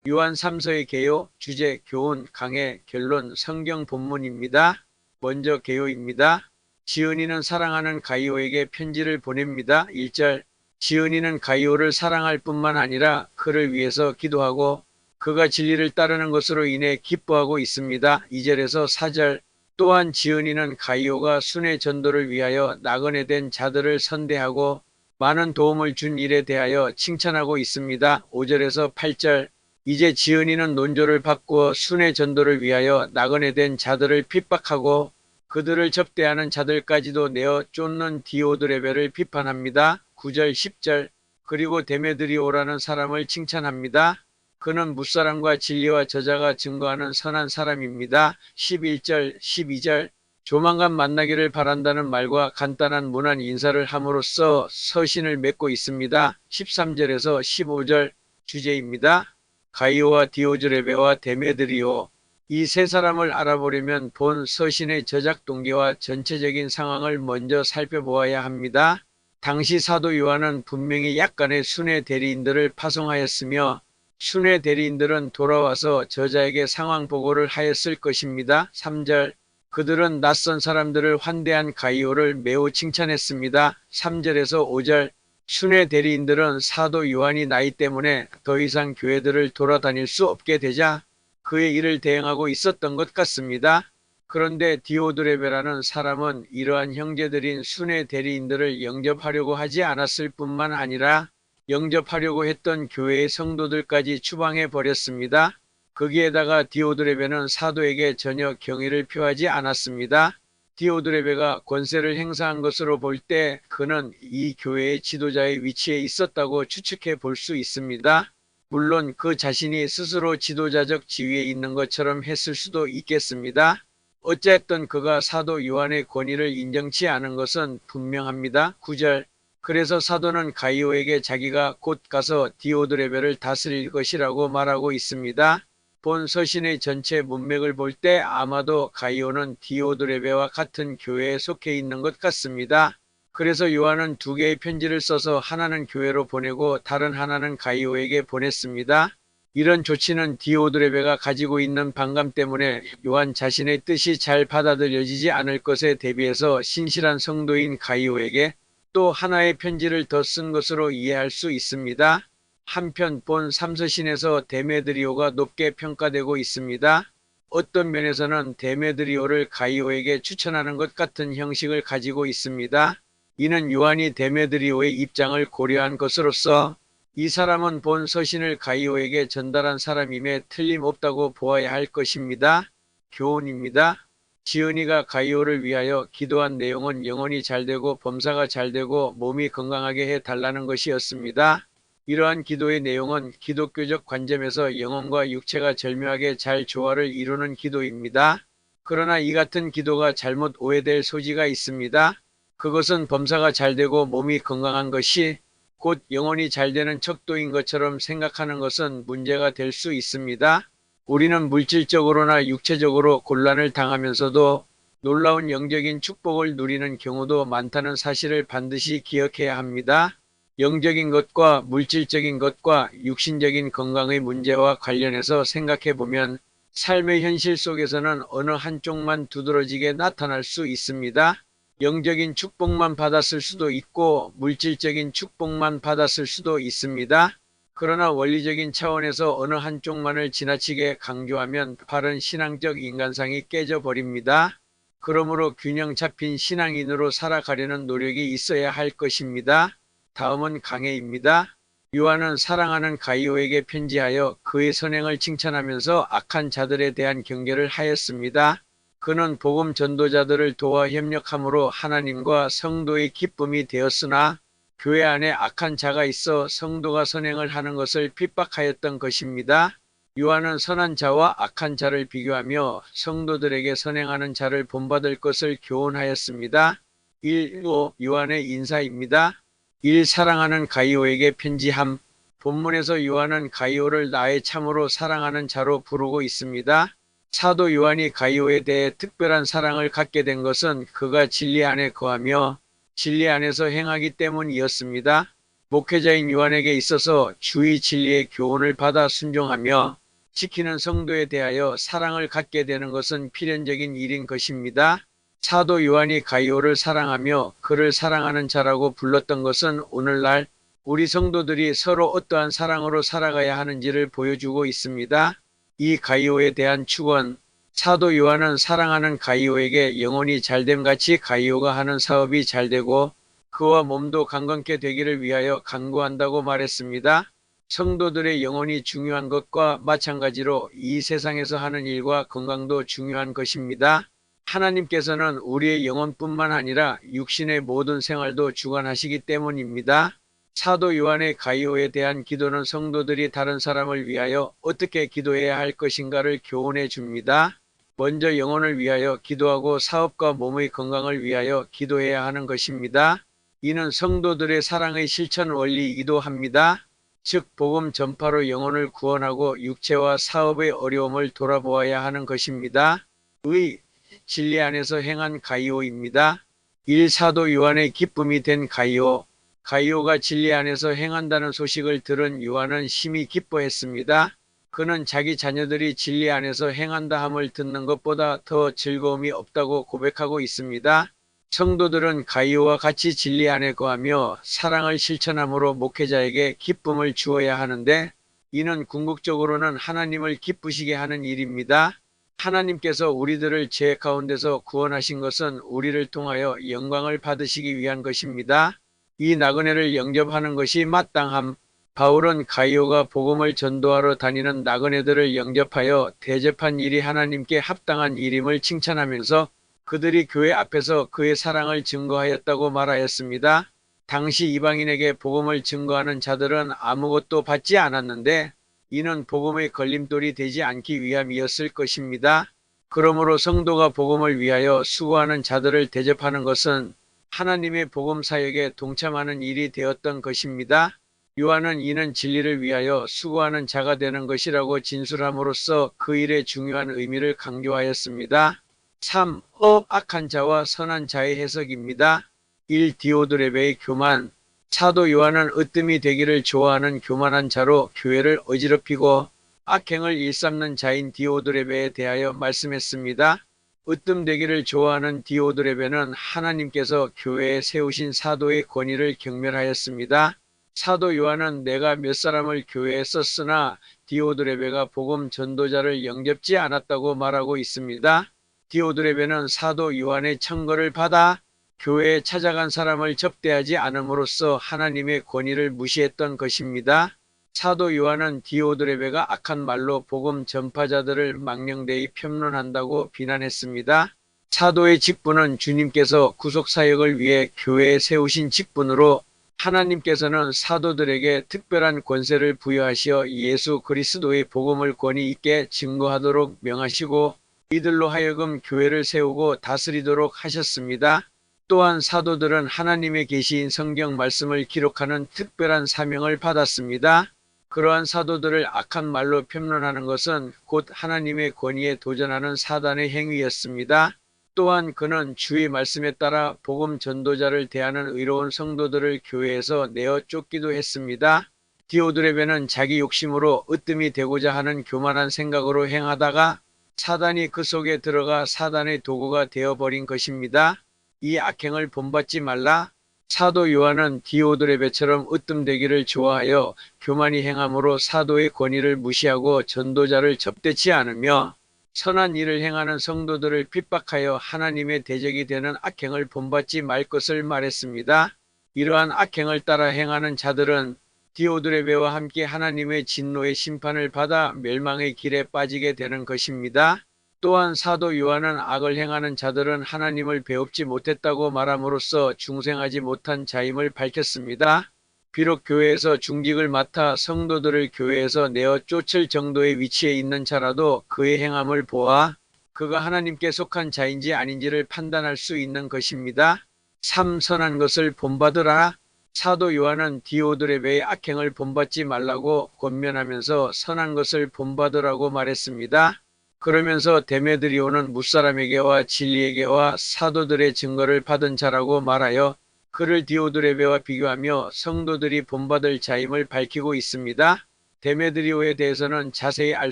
요한 3서의 개요, 주제, 교훈, 강해, 결론, 성경 본문입니다. 먼저 개요입니다. 지은이는 사랑하는 가이오에게 편지를 보냅니다. 1절, 지은이는 가이오를 사랑할 뿐만 아니라 그를 위해서 기도하고 그가 진리를 따르는 것으로 인해 기뻐하고 있습니다. 2절에서 4절, 또한 지은이는 가이오가 순회 전도를 위하여 나그네 된 자들을 선대하고 많은 도움을 준 일에 대하여 칭찬하고 있습니다. 5절에서 8절, 이제 지은이는 논조를 바꾸어 순회 전도를 위하여 나그네 된 자들을 핍박하고 그들을 접대하는 자들까지도 내어 쫓는 디오드레베를 비판합니다. 9절 10절, 그리고 데메드리오라는 사람을 칭찬합니다. 그는 무사람과 진리와 저자가 증거하는 선한 사람입니다. 11절 12절, 조만간 만나기를 바란다는 말과 간단한 문안 인사를 함으로써 서신을 맺고 있습니다. 13절에서 15절 주제입니다. 가이오와 디오드레베와 데메드리오, 이 세 사람을 알아보려면 본 서신의 저작 동기와 전체적인 상황을 먼저 살펴보아야 합니다. 당시 사도 요한은 분명히 약간의 순회 대리인들을 파송하였으며 순회 대리인들은 돌아와서 저자에게 상황 보고를 하였을 것입니다. 3절, 그들은 낯선 사람들을 환대한 가이오를 매우 칭찬했습니다. 3절에서 5절, 순회 대리인들은 사도 요한이 나이 때문에 더 이상 교회들을 돌아다닐 수 없게 되자 그의 일을 대행하고 있었던 것 같습니다. 그런데 디오드레베라는 사람은 이러한 형제들인 순회 대리인들을 영접하려고 하지 않았을 뿐만 아니라 영접하려고 했던 교회의 성도들까지 추방해 버렸습니다. 거기에다가 디오드레베는 사도에게 전혀 경의를 표하지 않았습니다. 디오드레베가 권세를 행사한 것으로 볼 때 그는 이 교회의 지도자의 위치에 있었다고 추측해 볼 수 있습니다. 물론 그 자신이 스스로 지도자적 지위에 있는 것처럼 했을 수도 있겠습니다. 어쨌든 그가 사도 요한의 권위를 인정치 않은 것은 분명합니다. 9절, 그래서 사도는 가이오에게 자기가 곧 가서 디오드레베를 다스릴 것이라고 말하고 있습니다. 본 서신의 전체 문맥을 볼 때 아마도 가이오는 디오드레베와 같은 교회에 속해 있는 것 같습니다. 그래서 요한은 두 개의 편지를 써서 하나는 교회로 보내고 다른 하나는 가이오에게 보냈습니다. 이런 조치는 디오드레베가 가지고 있는 반감 때문에 요한 자신의 뜻이 잘 받아들여지지 않을 것에 대비해서 신실한 성도인 가이오에게 또 하나의 편지를 더 쓴 것으로 이해할 수 있습니다. 한편 본 3서신에서 데메드리오가 높게 평가되고 있습니다. 어떤 면에서는 데메드리오를 가이오에게 추천하는 것 같은 형식을 가지고 있습니다. 이는 요한이 데메드리오의 입장을 고려한 것으로서 이 사람은 본 서신을 가이오에게 전달한 사람임에 틀림없다고 보아야 할 것입니다. 교훈입니다. 지은이가 가이오를 위하여 기도한 내용은 영혼이 잘되고 범사가 잘되고 몸이 건강하게 해달라는 것이었습니다. 이러한 기도의 내용은 기독교적 관점에서 영혼과 육체가 절묘하게 잘 조화를 이루는 기도입니다. 그러나 이 같은 기도가 잘못 오해될 소지가 있습니다. 그것은 범사가 잘되고 몸이 건강한 것이 곧 영혼이 잘되는 척도인 것처럼 생각하는 것은 문제가 될 수 있습니다. 우리는 물질적으로나 육체적으로 곤란을 당하면서도 놀라운 영적인 축복을 누리는 경우도 많다는 사실을 반드시 기억해야 합니다. 영적인 것과 물질적인 것과 육신적인 건강의 문제와 관련해서 생각해 보면 삶의 현실 속에서는 어느 한쪽만 두드러지게 나타날 수 있습니다. 영적인 축복만 받았을 수도 있고 물질적인 축복만 받았을 수도 있습니다. 그러나 원리적인 차원에서 어느 한쪽만을 지나치게 강조하면 바른 신앙적 인간상이 깨져버립니다. 그러므로 균형 잡힌 신앙인으로 살아가려는 노력이 있어야 할 것입니다. 다음은 강해입니다. 요한은 사랑하는 가이오에게 편지하여 그의 선행을 칭찬하면서 악한 자들에 대한 경계를 하였습니다. 그는 복음 전도자들을 도와 협력함으로 하나님과 성도의 기쁨이 되었으나 교회 안에 악한 자가 있어 성도가 선행을 하는 것을 핍박하였던 것입니다. 요한은 선한 자와 악한 자를 비교하며 성도들에게 선행하는 자를 본받을 것을 교훈하였습니다. 1. 요한의 인사입니다. 1. 사랑하는 가이오에게 편지함. 본문에서 요한은 가이오를 나의 참으로 사랑하는 자로 부르고 있습니다. 사도 요한이 가이오에 대해 특별한 사랑을 갖게 된 것은 그가 진리 안에 거하며 진리 안에서 행하기 때문이었습니다. 목회자인 요한에게 있어서 주의 진리의 교훈을 받아 순종하며 지키는 성도에 대하여 사랑을 갖게 되는 것은 필연적인 일인 것입니다. 사도 요한이 가이오를 사랑하며 그를 사랑하는 자라고 불렀던 것은 오늘날 우리 성도들이 서로 어떠한 사랑으로 살아가야 하는지를 보여주고 있습니다. 이 가이오에 대한 축원, 사도 요한은 사랑하는 가이오에게 영혼이 잘됨 같이 가이오가 하는 사업이 잘되고 그와 몸도 강건케 되기를 위하여 간구한다고 말했습니다. 성도들의 영혼이 중요한 것과 마찬가지로 이 세상에서 하는 일과 건강도 중요한 것입니다. 하나님께서는 우리의 영혼뿐만 아니라 육신의 모든 생활도 주관하시기 때문입니다. 사도 요한의 가이오에 대한 기도는 성도들이 다른 사람을 위하여 어떻게 기도해야 할 것인가를 교훈해 줍니다. 먼저 영혼을 위하여 기도하고 사업과 몸의 건강을 위하여 기도해야 하는 것입니다. 이는 성도들의 사랑의 실천 원리이기도 합니다. 즉 복음 전파로 영혼을 구원하고 육체와 사업의 어려움을 돌아보아야 하는 것입니다. 의 진리 안에서 행한 가이오입니다. 1사도 요한의 기쁨이 된 가이오. 가이오가 진리 안에서 행한다는 소식을 들은 요한은 심히 기뻐했습니다. 그는 자기 자녀들이 진리 안에서 행한다 함을 듣는 것보다 더 즐거움이 없다고 고백하고 있습니다. 성도들은 가이오와 같이 진리 안에 거하며 사랑을 실천함으로 목회자에게 기쁨을 주어야 하는데 이는 궁극적으로는 하나님을 기쁘시게 하는 일입니다. 하나님께서 우리들을 죄 가운데서 구원하신 것은 우리를 통하여 영광을 받으시기 위한 것입니다. 이 나그네를 영접하는 것이 마땅함. 바울은 가이오가 복음을 전도하러 다니는 나그네들을 영접하여 대접한 일이 하나님께 합당한 일임을 칭찬하면서 그들이 교회 앞에서 그의 사랑을 증거하였다고 말하였습니다. 당시 이방인에게 복음을 증거하는 자들은 아무것도 받지 않았는데 이는 복음의 걸림돌이 되지 않기 위함이었을 것입니다. 그러므로 성도가 복음을 위하여 수고하는 자들을 대접하는 것은 하나님의 복음 사역에 동참하는 일이 되었던 것입니다. 요한은 이는 진리를 위하여 수고하는 자가 되는 것이라고 진술함으로써 그 일의 중요한 의미를 강조하였습니다. 3. 악한 자와 선한 자의 해석입니다. 1. 디오드레베의 교만. 사도 요한은 으뜸이 되기를 좋아하는 교만한 자로 교회를 어지럽히고 악행을 일삼는 자인 디오드레베에 대하여 말씀했습니다. 으뜸되기를 좋아하는 디오드레베는 하나님께서 교회에 세우신 사도의 권위를 경멸하였습니다. 사도 요한은 내가 몇 사람을 교회에 썼으나 디오드레베가 복음 전도자를 영접지 않았다고 말하고 있습니다. 디오드레베는 사도 요한의 청거를 받아 교회에 찾아간 사람을 접대하지 않음으로써 하나님의 권위를 무시했던 것입니다. 사도 요한은 디오드레베가 악한 말로 복음 전파자들을 망령되이 편론한다고 비난했습니다. 사도의 직분은 주님께서 구속사역을 위해 교회에 세우신 직분으로 하나님께서는 사도들에게 특별한 권세를 부여하시어 예수 그리스도의 복음을 권위 있게 증거하도록 명하시고 이들로 하여금 교회를 세우고 다스리도록 하셨습니다. 또한 사도들은 하나님의 계시인 성경 말씀을 기록하는 특별한 사명을 받았습니다. 그러한 사도들을 악한 말로 편론하는 것은 곧 하나님의 권위에 도전하는 사단의 행위였습니다. 또한 그는 주의 말씀에 따라 복음 전도자를 대하는 의로운 성도들을 교회에서 내어 쫓기도 했습니다. 디오드레베는 자기 욕심으로 으뜸이 되고자 하는 교만한 생각으로 행하다가 사단이 그 속에 들어가 사단의 도구가 되어버린 것입니다. 이 악행을 본받지 말라. 사도 요한은 디오드레베처럼 으뜸되기를 좋아하여 교만히 행함으로 사도의 권위를 무시하고 전도자를 접대치 않으며 선한 일을 행하는 성도들을 핍박하여 하나님의 대적이 되는 악행을 본받지 말 것을 말했습니다. 이러한 악행을 따라 행하는 자들은 디오드레베와 함께 하나님의 진노의 심판을 받아 멸망의 길에 빠지게 되는 것입니다. 또한 사도 요한은 악을 행하는 자들은 하나님을 배웁지 못했다고 말함으로써 중생하지 못한 자임을 밝혔습니다. 비록 교회에서 중직을 맡아 성도들을 교회에서 내어 쫓을 정도의 위치에 있는 자라도 그의 행함을 보아 그가 하나님께 속한 자인지 아닌지를 판단할 수 있는 것입니다. 3. 선한 것을 본받으라. 사도 요한은 디오드레베의 악행을 본받지 말라고 권면하면서 선한 것을 본받으라고 말했습니다. 그러면서 데메드리오는 무사람에게와 진리에게와 사도들의 증거를 받은 자라고 말하여 그를 디오드레베와 비교하며 성도들이 본받을 자임을 밝히고 있습니다. 데메드리오에 대해서는 자세히 알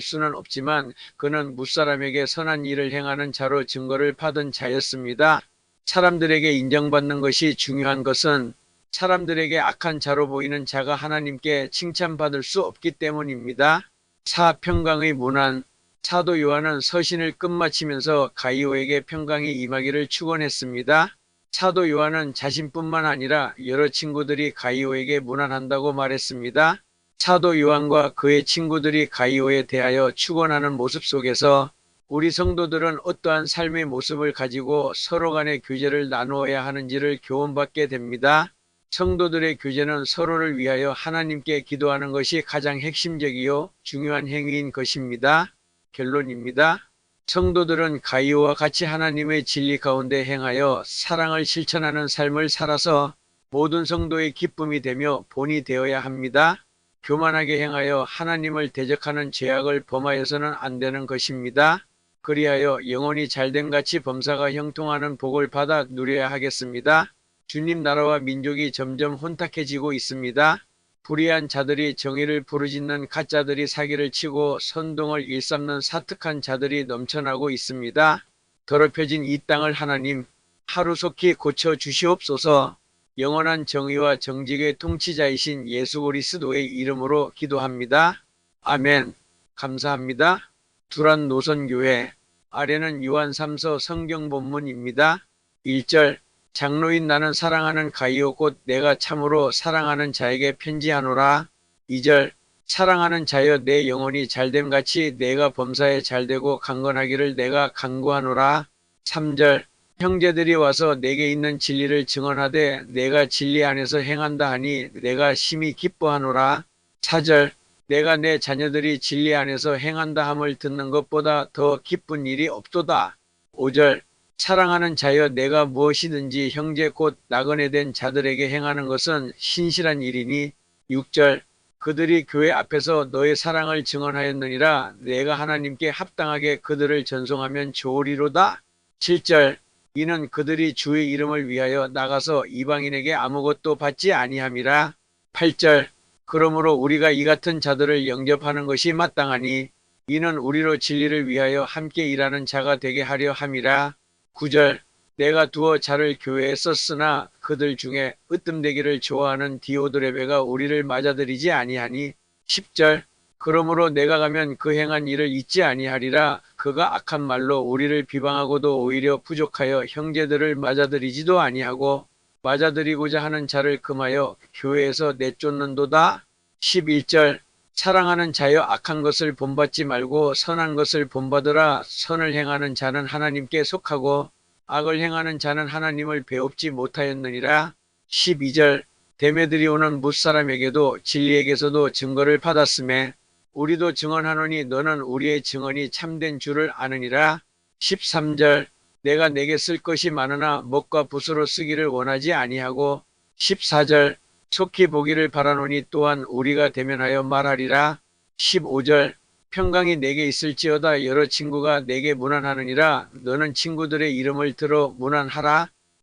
수는 없지만 그는 뭇사람에게 선한 일을 행하는 자로 증거를 받은 자였습니다. 사람들에게 인정받는 것이 중요한 것은 사람들에게 악한 자로 보이는 자가 하나님께 칭찬받을 수 없기 때문입니다. 사평강의 문안. 사도 요한은 서신을 끝마치면서 가이오에게 평강이 임하기를 축원했습니다. 사도 요한은 자신뿐만 아니라 여러 친구들이 가이오에게 문안한다고 말했습니다. 사도 요한과 그의 친구들이 가이오에 대하여 축원하는 모습 속에서 우리 성도들은 어떠한 삶의 모습을 가지고 서로 간의 교제를 나누어야 하는지를 교훈받게 됩니다. 성도들의 교제는 서로를 위하여 하나님께 기도하는 것이 가장 핵심적이요 중요한 행위인 것입니다. 결론입니다. 성도들은 가이오와 같이 하나님의 진리 가운데 행하여 사랑을 실천하는 삶을 살아서 모든 성도의 기쁨이 되며 본이 되어야 합니다. 교만하게 행하여 하나님을 대적하는 죄악을 범하여서는 안 되는 것입니다. 그리하여 영혼이 잘됨같이 범사가 형통하는 복을 받아 누려야 하겠습니다. 주님 나라와 민족이 점점 혼탁해지고 있습니다. 불의한 자들이 정의를 부르짖는 가짜들이 사기를 치고 선동을 일삼는 사특한 자들이 넘쳐나고 있습니다. 더럽혀진 이 땅을 하나님 하루속히 고쳐 주시옵소서. 영원한 정의와 정직의 통치자이신 예수 그리스도의 이름으로 기도합니다. 아멘. 감사합니다. 두란 노선교회. 아래는 요한 3서 성경 본문입니다. 1절. 장로인 나는 사랑하는 가이오 곧 내가 참으로 사랑하는 자에게 편지하노라. 2절. 사랑하는 자여 내 영혼이 잘됨같이 내가 범사에 잘되고 강건하기를 내가 간구하노라. 3절. 형제들이 와서 내게 있는 진리를 증언하되 내가 진리 안에서 행한다 하니 내가 심히 기뻐하노라. 4절. 내가 내 자녀들이 진리 안에서 행한다 함을 듣는 것보다 더 기쁜 일이 없도다. 5절. 사랑하는 자여 내가 무엇이든지 형제 곧 나그네 된 자들에게 행하는 것은 신실한 일이니. 6절. 그들이 교회 앞에서 너의 사랑을 증언하였느니라. 내가 하나님께 합당하게 그들을 전송하면 좋으리로다. 7절. 이는 그들이 주의 이름을 위하여 나가서 이방인에게 아무것도 받지 아니함이라. 8절. 그러므로 우리가 이 같은 자들을 영접하는 것이 마땅하니 이는 우리로 진리를 위하여 함께 일하는 자가 되게 하려 함이라. 9절. 내가 두어 자를 교회에 썼으나 그들 중에 으뜸되기를 좋아하는 디오드레베가 우리를 맞아들이지 아니하니. 10절. 그러므로 내가 가면 그 행한 일을 잊지 아니하리라. 그가 악한 말로 우리를 비방하고도 오히려 부족하여 형제들을 맞아들이지도 아니하고 맞아들이고자 하는 자를 금하여 교회에서 내쫓는도다. 11절. 사랑하는 자여 악한 것을 본받지 말고 선한 것을 본받으라. 선을 행하는 자는 하나님께 속하고 악을 행하는 자는 하나님을 배웁지 못하였느니라. 12절. 데메드리오는 뭇사람에게도 진리에게서도 증거를 받았음에 우리도 증언하노니 너는 우리의 증언이 참된 줄을 아느니라. 13절. 내가 내게 쓸 것이 많으나 먹과 붓으로 쓰기를 원하지 아니하고. 14절. 속히 보기를 바라노니 또한 우리가 대면하여 말하리라. 15절. 평강이 내게 있을지어다 여러 친구가 내게 문안하느니라. 너는 친구들의 이름을 들어 문안하라.